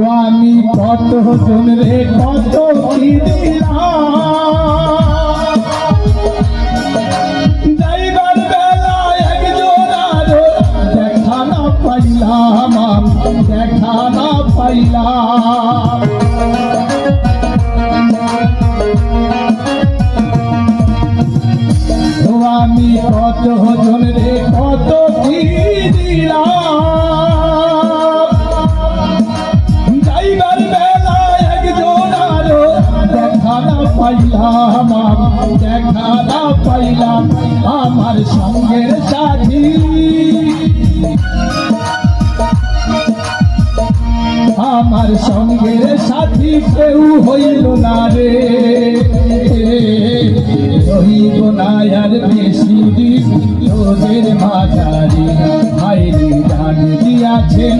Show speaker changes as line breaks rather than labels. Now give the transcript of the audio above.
আমি কত জন রে কত কি দিলাম, যাইবার বেলায় একজন আরো দেখা না পাইলাম, দেখা না পাইলাম। আমি কত জন রে কত কি দিলাম, যাইবার বেলায় একজন আরো দেখা না পাইলাম, দেখা না পাইলাম। আমার সঙ্গের সাথী, আমার সঙ্গের সাথী কেউ হইল না রে, রহিব না আর বেশি দিন তোদের মাঝারি। ভাইরি গান দিয়াছেন